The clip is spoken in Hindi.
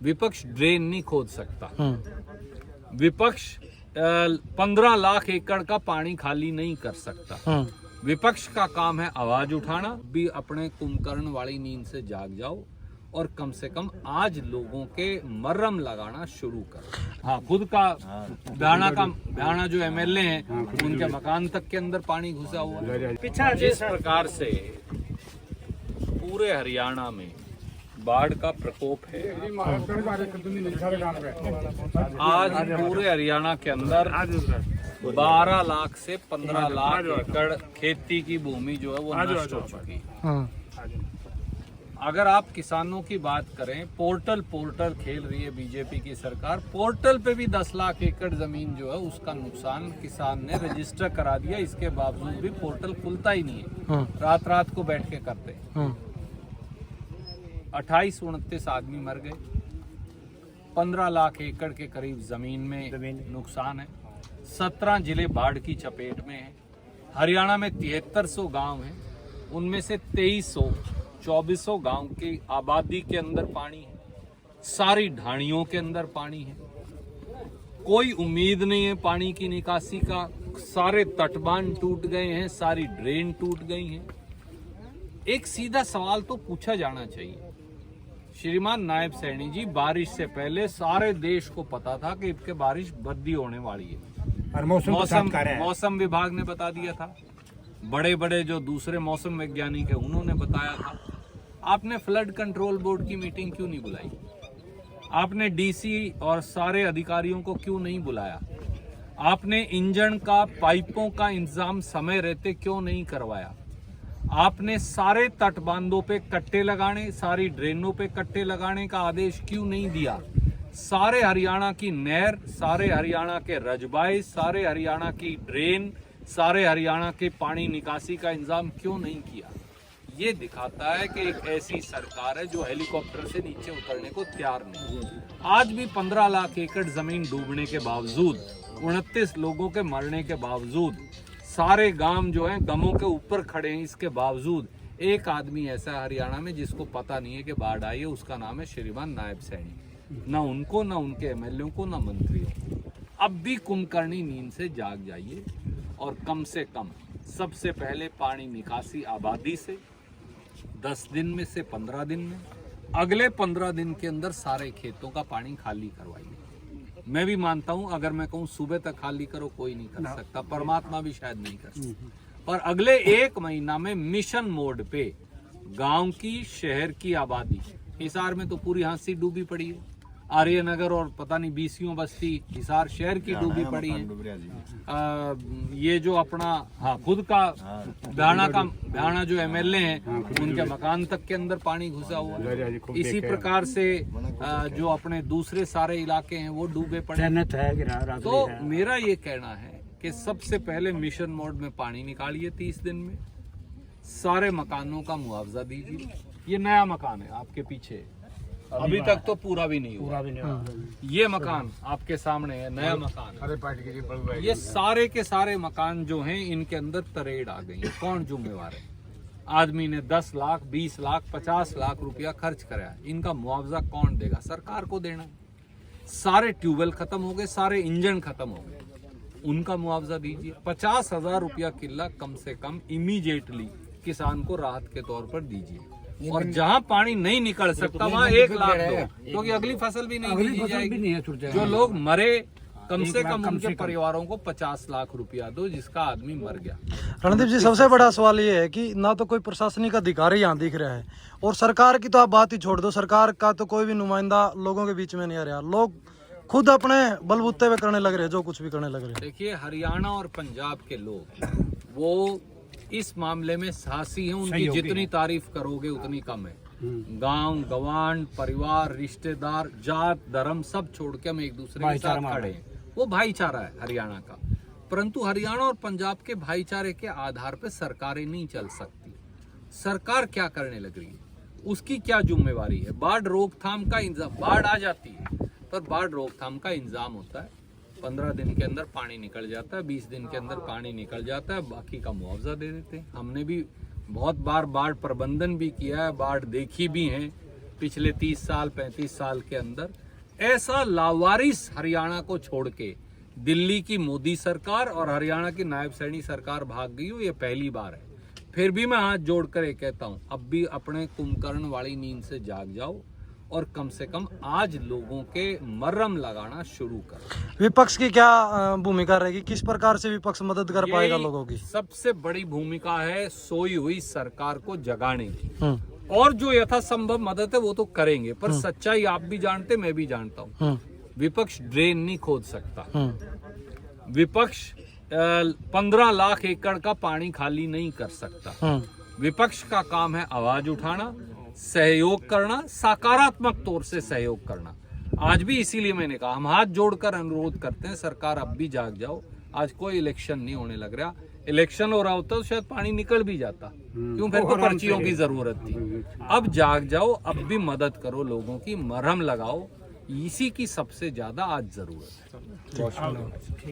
विपक्ष ड्रेन नहीं खोद सकता। विपक्ष 15 लाख एकड़ का पानी खाली नहीं कर सकता। विपक्ष का काम है आवाज उठाना। भी अपने कुंभकर्ण वाली नींद से जाग जाओ और कम से कम आज लोगों के मर्रम लगाना शुरू करो। हाँ, खुद का भयाना जो एमएलए हैं उनके मकान तक के अंदर पानी घुसा हुआ है। जिस प्रकार से पूरे हरियाणा में बाढ़ का प्रकोप है, आज पूरे हरियाणा के अंदर 12 लाख से 15 लाख एकड़ खेती की भूमि जो है वो नष्ट हो चुकी है। अगर आप किसानों की बात करें, पोर्टल खेल रही है बीजेपी की सरकार। पोर्टल पे भी 10 लाख एकड़ जमीन जो है उसका नुकसान किसान ने रजिस्टर करा दिया। इसके बावजूद भी पोर्टल खुलता ही नहीं है। रात को बैठ के करते 28-29 आदमी मर गए। 15 लाख एकड़ के करीब जमीन में नुकसान है। 17 जिले बाढ़ की चपेट में हैं। हरियाणा में 7300 गांव हैं। उनमें से 2400 गांव की आबादी के अंदर पानी है। सारी ढाणियों के अंदर पानी है। कोई उम्मीद नहीं है पानी की निकासी का। सारे तटबांध टूट गए हैं, सारी ड्रेन टूट गई हैं। एक सीधा सवाल तो पूछा जाना चाहिए, श्रीमान नायब सैनी जी, बारिश से पहले सारे देश को पता था कि इसके बारिश बद्दी होने वाली है और मौसम विभाग ने बता दिया था। बड़े बड़े जो दूसरे मौसम वैज्ञानिक है उन्होंने बताया था। आपने फ्लड कंट्रोल बोर्ड की मीटिंग क्यों नहीं बुलाई? आपने डीसी और सारे अधिकारियों को क्यों नहीं बुलाया? आपने इंजन का, पाइपों का इंतजाम समय रहते क्यों नहीं करवाया? आपने सारे तटबांधों पे कट्टे लगाने, सारी ड्रेनों पे कट्टे लगाने का आदेश क्यों नहीं दिया? सारे हरियाणा की नहर, सारे हरियाणा के रजबाए, सारे हरियाणा की ड्रेन, सारे हरियाणा के पानी निकासी का इंतजाम क्यों नहीं किया? ये दिखाता है कि एक ऐसी सरकार है जो हेलीकॉप्टर से नीचे उतरने को तैयार नहीं है। आज भी 15 लाख एकड़ जमीन डूबने के बावजूद, 29 लोगों के मरने के बावजूद, सारे गांव जो हैं गमों के ऊपर खड़े हैं, इसके बावजूद एक आदमी ऐसा है हरियाणा में जिसको पता नहीं है कि बाढ़ आई है। उसका नाम है श्रीमान नायब सैनी। ना उनको, ना उनके एमएलए को, ना मंत्रियों को। अब भी कुंभकर्णी नींद से जाग जाइए और कम से कम सबसे पहले पानी निकासी आबादी से 10 दिन में से 15 दिन में, अगले 15 दिन के अंदर सारे खेतों का पानी खाली करवाइए। मैं भी मानता हूं, अगर मैं कहूं सुबह तक खाली करो, कोई नहीं कर सकता, परमात्मा भी शायद नहीं कर सकता, पर अगले 1 महीना में मिशन मोड पे गांव की, शहर की आबादी, हिसार में तो पूरी हांसी डूबी पड़ी है। आर्यनगर और पता नहीं बीसियों बस्ती, हिसार शहर की डूबी पड़ी है। ये जो अपना खुद का भयाना जो एमएलए हैं उनके मकान तक के अंदर पानी घुसा हुआ है। इसी प्रकार से जो अपने दूसरे सारे इलाके हैं वो डूबे पड़े हैं। तो मेरा ये कहना है कि सबसे पहले मिशन मोड में पानी निकालिए 30 दिन में, सारे मकानों का मुआवजा दीजिए। ये नया मकान है आपके पीछे, अभी तक तो पूरा भी नहीं हुआ। ये मकान आपके सामने है, नया मकान। ये सारे के सारे मकान जो हैं इनके अंदर तरेड़ आ गई है। कौन जिम्मेवार है? आदमी ने 10 लाख, 20 लाख, 50 लाख रुपया खर्च कराया, इनका मुआवजा कौन देगा? सरकार को देना। सारे ट्यूबवेल खत्म हो गए, सारे इंजन खत्म हो गए, उनका मुआवजा दीजिए। 50,000 रुपया किल्ला कम से कम इमीडिएटली किसान को राहत के तौर पर दीजिए। और जहां पानी नहीं निकल सकता वहां 1 लाख दो, क्योंकि अगली फसल भी नहीं दी जाएगी। जो लोग मरे, कम से कम उनके परिवारों को 50 लाख रुपया दो, जिसका आदमी मर गया। रणदीप जी, सबसे बड़ा सवाल ये है कि ना तो कोई प्रशासनिक अधिकारी यहाँ दिख रहा है, और सरकार की तो आप बात ही छोड़ दो, सरकार का तो कोई भी नुमाइंदा लोगों के बीच में नहीं आ रहा। लोग खुद अपने बलबूते पे करने लग रहे हैं, जो कुछ भी करने लग रहे हैं। देखिए, हरियाणा और पंजाब के लोग वो इस मामले में साहसी हैं। उनकी जितनी तारीफ करोगे उतनी कम है। गांव गवांड, परिवार, रिश्तेदार, जात, धर्म सब छोड़ के हम एक दूसरे के साथ खड़े हैं। वो भाईचारा है हरियाणा का। परंतु हरियाणा और पंजाब के भाईचारे के आधार पर सरकारें नहीं चल सकती। सरकार क्या करने लग रही है, उसकी क्या जिम्मेवारी है? बाढ़ रोकथाम का इंतजाम, बाढ़ आ जाती है पर बाढ़ रोकथाम का इंतजाम होता है। 15 दिन के अंदर पानी निकल जाता है, 20 दिन के अंदर पानी निकल जाता है, बाकी का मुआवजा दे देते हैं। हमने भी बहुत बार बाढ़ प्रबंधन भी किया है, बाढ़ देखी भी है, पिछले 30 साल 35 साल के अंदर। ऐसा लावारिस हरियाणा को छोड़ के दिल्ली की मोदी सरकार और हरियाणा की नायब सैनी सरकार भाग गई हो, ये पहली बार है। फिर भी मैं हाथ जोड़कर ये कहता हूं, अब भी अपने कुंभकर्ण वाली नींद से जाग जाओ और कम से कम आज लोगों के मरहम लगाना शुरू करो। विपक्ष की क्या भूमिका रहेगी, किस प्रकार से विपक्ष मदद कर पाएगा लोगों की? सबसे बड़ी भूमिका है सोई हुई सरकार को जगाने की, और जो यथासंभव मदद है वो तो करेंगे, पर सच्चाई आप भी जानते, मैं भी जानता हूँ, विपक्ष ड्रेन नहीं खोद सकता। विपक्ष 15 लाख एकड़ का पानी खाली नहीं कर सकता। विपक्ष का काम है आवाज उठाना, सहयोग करना, सकारात्मक तौर से सहयोग करना। आज भी इसीलिए मैंने कहा, हम हाथ जोड़कर अनुरोध करते हैं, सरकार अब भी जाग जाओ। आज कोई इलेक्शन नहीं होने लग रहा, इलेक्शन हो रहा होता तो शायद पानी निकल भी जाता, क्यों, फिर तो पर्चियों की जरूरत थी। अब जाग जाओ, अब भी मदद करो लोगों की, मरहम लगाओ, इसी की सबसे ज्यादा आज जरूरत है।